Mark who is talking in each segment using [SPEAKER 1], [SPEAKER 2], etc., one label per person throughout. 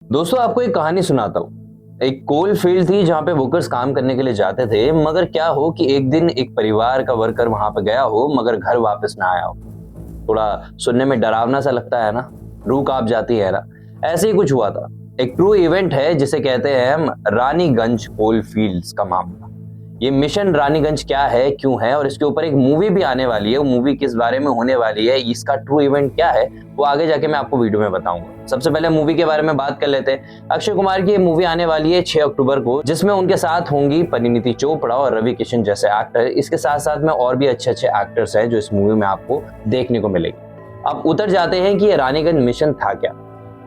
[SPEAKER 1] दोस्तों आपको एक कहानी सुनाता हूँ। एक कोल फील्ड थी जहाँ पे वर्कर्स काम करने के लिए जाते थे, मगर क्या हो कि एक दिन एक परिवार का वर्कर वहां पे गया हो मगर घर वापस ना आया हो। थोड़ा सुनने में डरावना सा लगता है ना, रूह कांप जाती है ना। ऐसे ही कुछ हुआ था। एक ट्रू इवेंट है जिसे कहते हैं हम रानीगंज कोल फील्ड्स का मामला। ये मिशन रानीगंज क्या है, क्यों है, और इसके ऊपर एक मूवी भी आने वाली है। वो मूवी किस बारे में होने वाली है, इसका ट्रू इवेंट क्या है, वो आगे जाके मैं आपको वीडियो में बताऊंगा। सबसे पहले मूवी के बारे में बात कर लेते हैं। अक्षय कुमार की ये मूवी आने वाली है 6 अक्टूबर को, जिसमें उनके साथ होंगी परिणीति चोपड़ा और रवि किशन जैसे एक्टर। इसके साथ साथ में और भी अच्छे अच्छे एक्टर्स हैं जो इस मूवी में आपको देखने को मिलेंगे। अब उतर जाते हैं कि ये रानीगंज मिशन था क्या।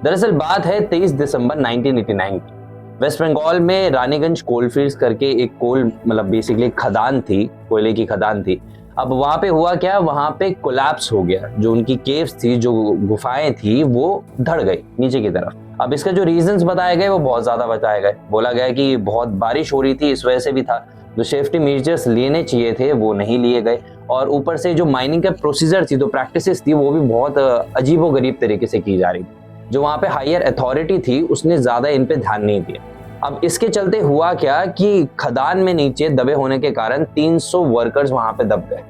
[SPEAKER 1] दरअसल बात है 23 दिसंबर 1989 की। वेस्ट बंगाल में रानीगंज कोलफील्ड्स करके एक कोल मतलब बेसिकली खदान थी, कोयले की खदान थी। अब वहां पे हुआ क्या, वहां पे कोलैप्स हो गया। जो उनकी केव्स थी, जो गुफाएं थी, वो धड़ गई नीचे की तरफ। अब इसका जो रीजंस बताए गए वो बहुत ज्यादा बताए गए। बोला गया कि बहुत बारिश हो रही थी, इस वजह से भी था। जो सेफ्टी मेजर्स लेने चाहिए थे वो नहीं लिए गए, और ऊपर से जो माइनिंग का प्रोसीजर थी, तो प्रैक्टिसेस थी, वो भी बहुत अजीबोगरीब तरीके से की जा रही थी। जो वहां पे हायर अथॉरिटी थी उसने ज्यादा इन पे ध्यान नहीं दिया। अब इसके चलते हुआ क्या कि खदान में नीचे दबे होने के कारण 300 वर्कर्स वहां पे दब गए।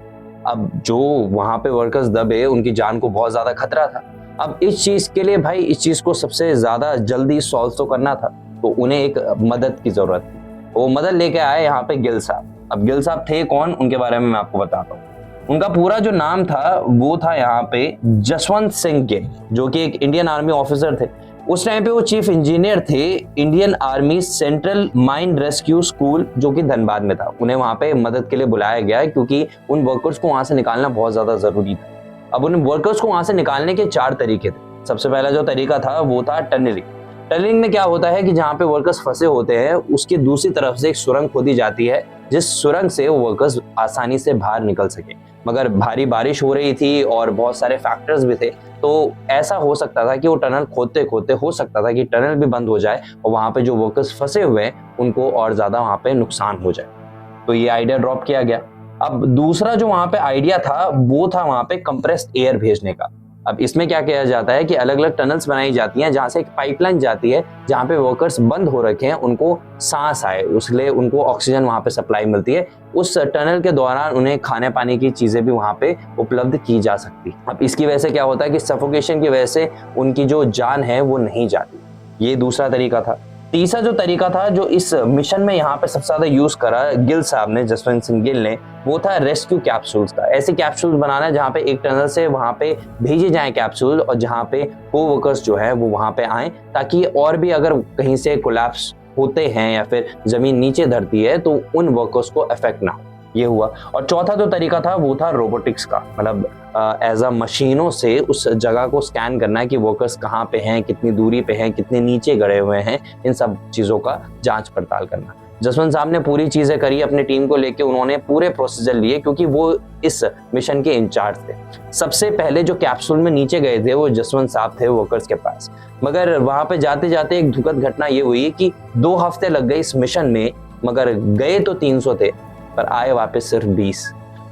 [SPEAKER 1] अब जो वहां पे वर्कर्स दबे उनकी जान को बहुत ज्यादा खतरा था। अब इस चीज के लिए भाई इस चीज को सबसे ज्यादा जल्दी सॉल्व तो करना था, तो उन्हें एक मदद की जरूरत थी। वो मदद लेके आए यहाँ पे गिल साहब। अब गिल साहब थे कौन, उनके बारे में मैं आपको बताता हूँ। उनका पूरा जो नाम था वो था यहाँ पे जसवंत सिंह गिल, जो कि एक इंडियन आर्मी ऑफिसर थे। उस टाइम पे वो चीफ इंजीनियर थे Indian army central mine rescue school, जो कि धनबाद में था। उन्हें वहां पे मदद के लिए बुलाया गया क्योंकि उन वर्कर्स को वहां से निकालना बहुत ज्यादा जरूरी था। अब उन वर्कर्स को वहां से निकालने के 4 तरीके थे। सबसे पहला जो तरीका था वो था टनलिंग। टनलिंग में क्या होता है कि जहाँ पे वर्कर्स फंसे होते हैं उसकी दूसरी तरफ से एक सुरंग खोदी जाती है, जिस सुरंग से वो वर्कर्स आसानी से बाहर निकल सके। मगर भारी बारिश हो रही थी और बहुत सारे फैक्टर्स भी थे, तो ऐसा हो सकता था कि वो टनल खोदते खोदते हो सकता था कि टनल भी बंद हो जाए और वहां पे जो वर्कर्स फंसे हुए हैं उनको और ज्यादा वहां पे नुकसान हो जाए। तो ये आइडिया ड्रॉप किया गया। अब दूसरा जो वहां पे आइडिया था वो था वहां पे कंप्रेस्ड एयर भेजने का। अब इसमें क्या किया जाता है कि अलग अलग टनल्स बनाई जाती हैं जहां से एक पाइपलाइन जाती है, जहां पे वर्कर्स बंद हो रखे हैं उनको सांस आए, उसके उनको ऑक्सीजन वहां पे सप्लाई मिलती है। उस टनल के दौरान उन्हें खाने पानी की चीजें भी वहां पे उपलब्ध की जा सकती। अब इसकी वजह से क्या होता है कि सफोकेशन की वजह से उनकी जो जान है वो नहीं जाती। ये दूसरा तरीका था। तीसरा जो तरीका था जो इस मिशन में यहाँ पे सबसे ज्यादा यूज करा गिल साहब ने, जसवंत सिंह गिल ने, वो था रेस्क्यू कैप्सूल्स का। ऐसे कैप्सूल बनाना है जहाँ पे एक टनल से वहां पे भेजे जाए कैप्सूल, और जहाँ पे को वर्कर्स जो है वो वहां पे आए, ताकि और भी अगर कहीं से कोलैप्स होते हैं या फिर जमीन नीचे धरती है तो उन वर्कर्स को इफेक्ट ना हो। ये हुआ। और चौथा जो तरीका था वो था रोबोटिक्स का, मतलब एज अ मशीनों से उस जगह को स्कैन करना कि वर्कर्स कहाँ पे हैं, कितनी दूरी पे हैं, कितने नीचे गड़े हुए हैं, इन सब चीजों का जांच पड़ताल करना। जसवंत साहब ने पूरी चीजें करी अपनी टीम को लेके, उन्होंने पूरे प्रोसीजर लिए क्योंकि वो इस मिशन के इंचार्ज थे। सबसे पहले जो कैप्सूल में नीचे गए थे वो जसवंत साहब थे वर्कर्स के पास। मगर वहां पे जाते जाते एक दुखद घटना ये हुई कि 2 हफ्ते लग गए इस मिशन में, मगर गए तो 300 थे पर आए वापस सिर्फ 20।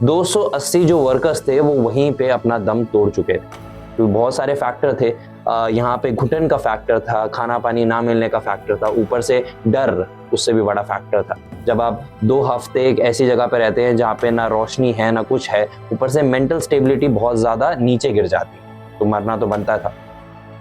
[SPEAKER 1] 280 जो वर्कर्स थे वो वहीं पे अपना दम तोड़ चुके थे। तो बहुत सारे फैक्टर थे। यहाँ पे घुटन का फैक्टर था, खाना पानी ना मिलने का फैक्टर था, ऊपर से डर उससे भी बड़ा फैक्टर था। जब आप 2 हफ्ते एक ऐसी जगह पे रहते हैं जहाँ पे ना रोशनी है ना कुछ है, ऊपर से मेंटल स्टेबिलिटी बहुत ज्यादा नीचे गिर जाती है, तो मरना तो बनता था।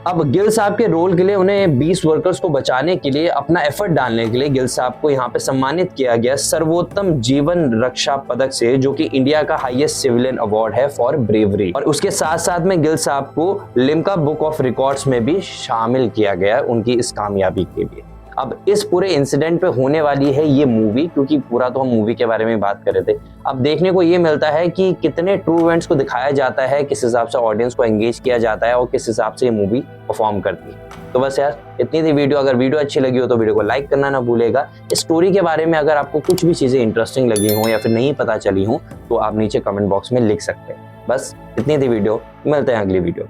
[SPEAKER 1] अब गिल साहब के रोल के लिए उन्हें 20 वर्कर्स को बचाने के लिए, अपना एफर्ट डालने के लिए गिल साहब को यहाँ पे सम्मानित किया गया सर्वोत्तम जीवन रक्षा पदक से, जो कि इंडिया का हाईएस्ट सिविलियन अवार्ड है फॉर ब्रेवरी। और उसके साथ साथ में गिल साहब को लिम्का बुक ऑफ रिकॉर्ड्स में भी शामिल किया गया उनकी इस कामयाबी के लिए। अब इस पूरे इंसिडेंट पे होने वाली है ये मूवी, क्योंकि पूरा तो हम मूवी के बारे में बात कर रहे थे। अब देखने को ये मिलता है कि कितने ट्रू इवेंट्स को दिखाया जाता है, किस हिसाब से ऑडियंस को एंगेज किया जाता है और किस हिसाब से ये मूवी परफॉर्म करती है। तो बस यार इतनी थी वीडियो। अगर वीडियो अच्छी लगी हो तो वीडियो को लाइक करना ना भूलेगा। इस स्टोरी के बारे में अगर आपको कुछ भी चीजें इंटरेस्टिंग लगी हो या फिर नहीं पता चली हो तो आप नीचे कमेंट बॉक्स में लिख सकते हैं। बस इतनी थी वीडियो, मिलते हैं अगली वीडियो।